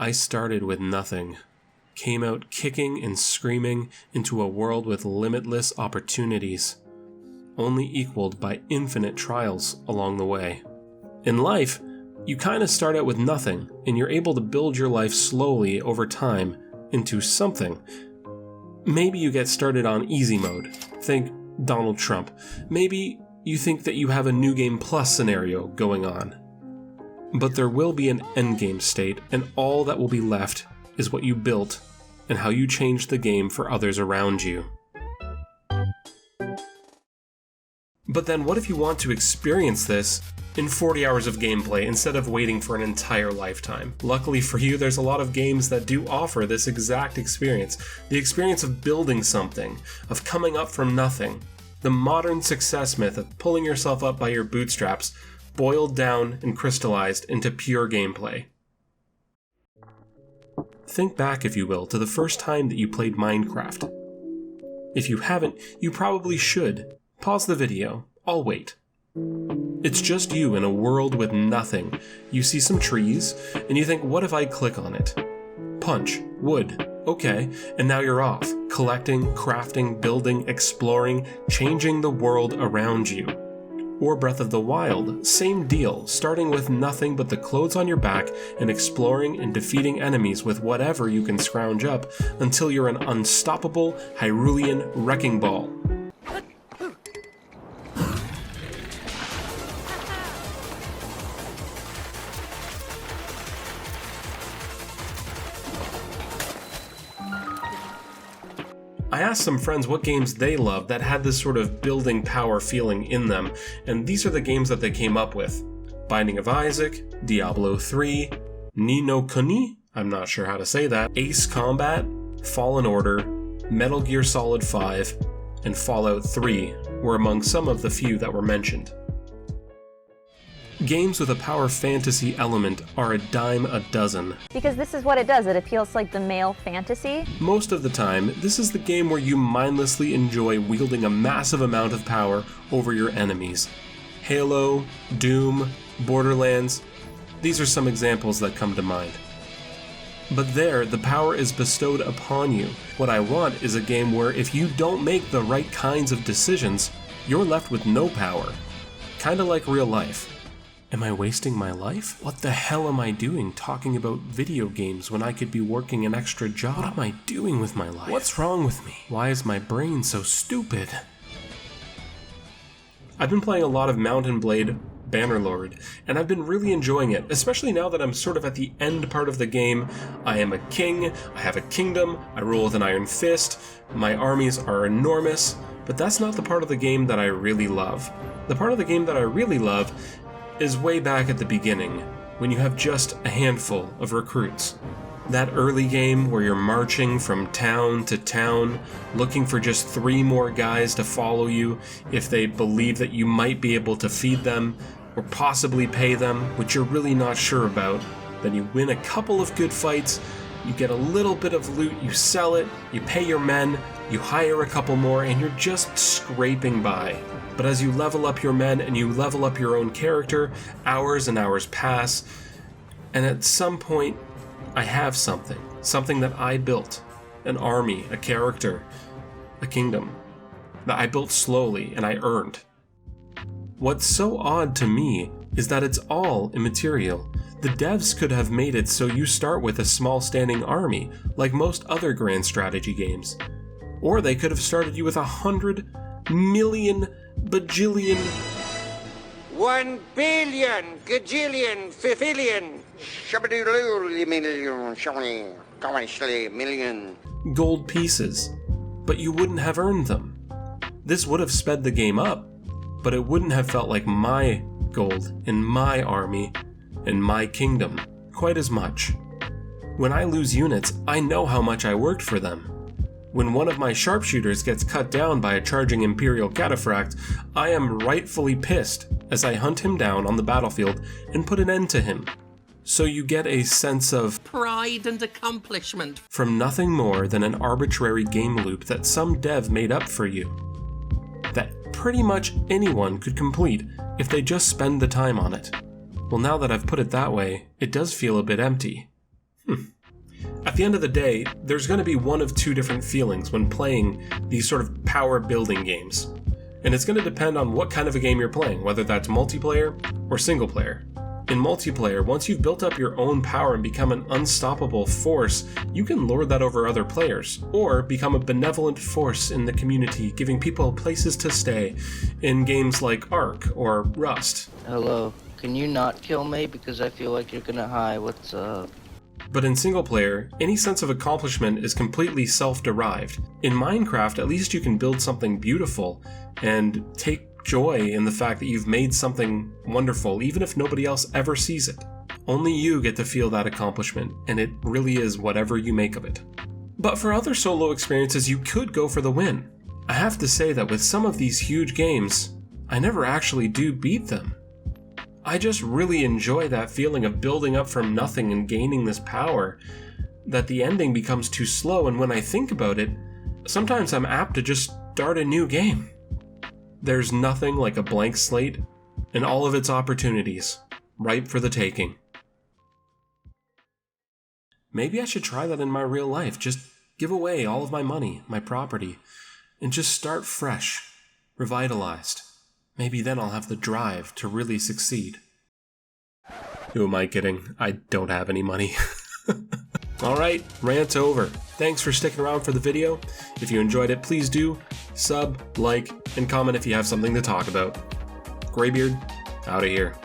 I started with nothing, came out kicking and screaming into a world with limitless opportunities, only equaled by infinite trials along the way. In life, you kind of start out with nothing, and you're able to build your life slowly over time into something. Maybe you get started on easy mode. Think Donald Trump. Maybe you think that you have a New Game Plus scenario going on. But there will be an endgame state, and all that will be left is what you built and how you changed the game for others around you. But then what if you want to experience this in 40 hours of gameplay instead of waiting for an entire lifetime? Luckily for you, there's a lot of games that do offer this exact experience. The experience of building something, of coming up from nothing. The modern success myth of pulling yourself up by your bootstraps, boiled down and crystallized into pure gameplay. Think back, if you will, to the first time that you played Minecraft. If you haven't, you probably should. Pause the video. I'll wait. It's just you in a world with nothing. You see some trees, and you think, what if I click on it? Punch. Wood. Okay, and now you're off. Collecting, crafting, building, exploring, changing the world around you. Or Breath of the Wild, same deal, starting with nothing but the clothes on your back and exploring and defeating enemies with whatever you can scrounge up until you're an unstoppable Hyrulean wrecking ball. I asked some friends what games they loved that had this sort of building power feeling in them, and these are the games that they came up with. Binding of Isaac, Diablo 3, Ni no Kuni, I'm not sure how to say that, Ace Combat, Fallen Order, Metal Gear Solid 5, and Fallout 3 were among some of the few that were mentioned. Games with a power fantasy element are a dime a dozen. Because this is what it does, it appeals to like the male fantasy. Most of the time, this is the game where you mindlessly enjoy wielding a massive amount of power over your enemies. Halo, Doom, Borderlands, these are some examples that come to mind. But there, the power is bestowed upon you. What I want is a game where if you don't make the right kinds of decisions, you're left with no power. Kinda like real life. Am I wasting my life? What the hell am I doing talking about video games when I could be working an extra job? What am I doing with my life? What's wrong with me? Why is my brain so stupid? I've been playing a lot of Mount & Blade Bannerlord, and I've been really enjoying it, especially now that I'm sort of at the end part of the game. I am a king, I have a kingdom, I rule with an iron fist, my armies are enormous, but that's not the part of the game that I really love. The part of the game that I really love is way back at the beginning, when you have just a handful of recruits. That early game where you're marching from town to town, looking for just 3 more guys to follow you if they believe that you might be able to feed them, or possibly pay them, which you're really not sure about. Then you win a couple of good fights, you get a little bit of loot, you sell it, you pay your men, you hire a couple more, and you're just scraping by. But as you level up your men and you level up your own character, hours and hours pass, and at some point, I have something that I built, an army, a character, a kingdom, that I built slowly and I earned. What's so odd to me is that it's all immaterial. The devs could have made it so you start with a small standing army, like most other grand strategy games. Or they could have started you with 100 million bajillion 1 billion gajillion fifillion million gold pieces, but you wouldn't have earned them. This would have sped the game up, but it wouldn't have felt like my gold in my army and my kingdom quite as much. When I lose units, I know how much I worked for them. When one of my sharpshooters gets cut down by a charging Imperial Cataphract, I am rightfully pissed as I hunt him down on the battlefield and put an end to him. So you get a sense of pride and accomplishment from nothing more than an arbitrary game loop that some dev made up for you, that pretty much anyone could complete if they just spend the time on it. Well, now that I've put it that way, it does feel a bit empty. At the end of the day, there's going to be one of two different feelings when playing these sort of power building games. And it's going to depend on what kind of a game you're playing, whether that's multiplayer or single player. In multiplayer, once you've built up your own power and become an unstoppable force, you can lord that over other players, or become a benevolent force in the community, giving people places to stay in games like Ark or Rust. Hello, can you not kill me because I feel like you're gonna hi, what's up? But in single player, any sense of accomplishment is completely self-derived. In Minecraft, at least you can build something beautiful and take joy in the fact that you've made something wonderful, even if nobody else ever sees it. Only you get to feel that accomplishment, and it really is whatever you make of it. But for other solo experiences, you could go for the win. I have to say that with some of these huge games, I never actually do beat them. I just really enjoy that feeling of building up from nothing and gaining this power, that the ending becomes too slow, and when I think about it, sometimes I'm apt to just start a new game. There's nothing like a blank slate and all of its opportunities, ripe for the taking. Maybe I should try that in my real life, just give away all of my money, my property, and just start fresh, revitalized. Maybe then I'll have the drive to really succeed. Who am I kidding? I don't have any money. Alright, rant over. Thanks for sticking around for the video. If you enjoyed it, please do sub, like, and comment if you have something to talk about. Graybeard, out of here.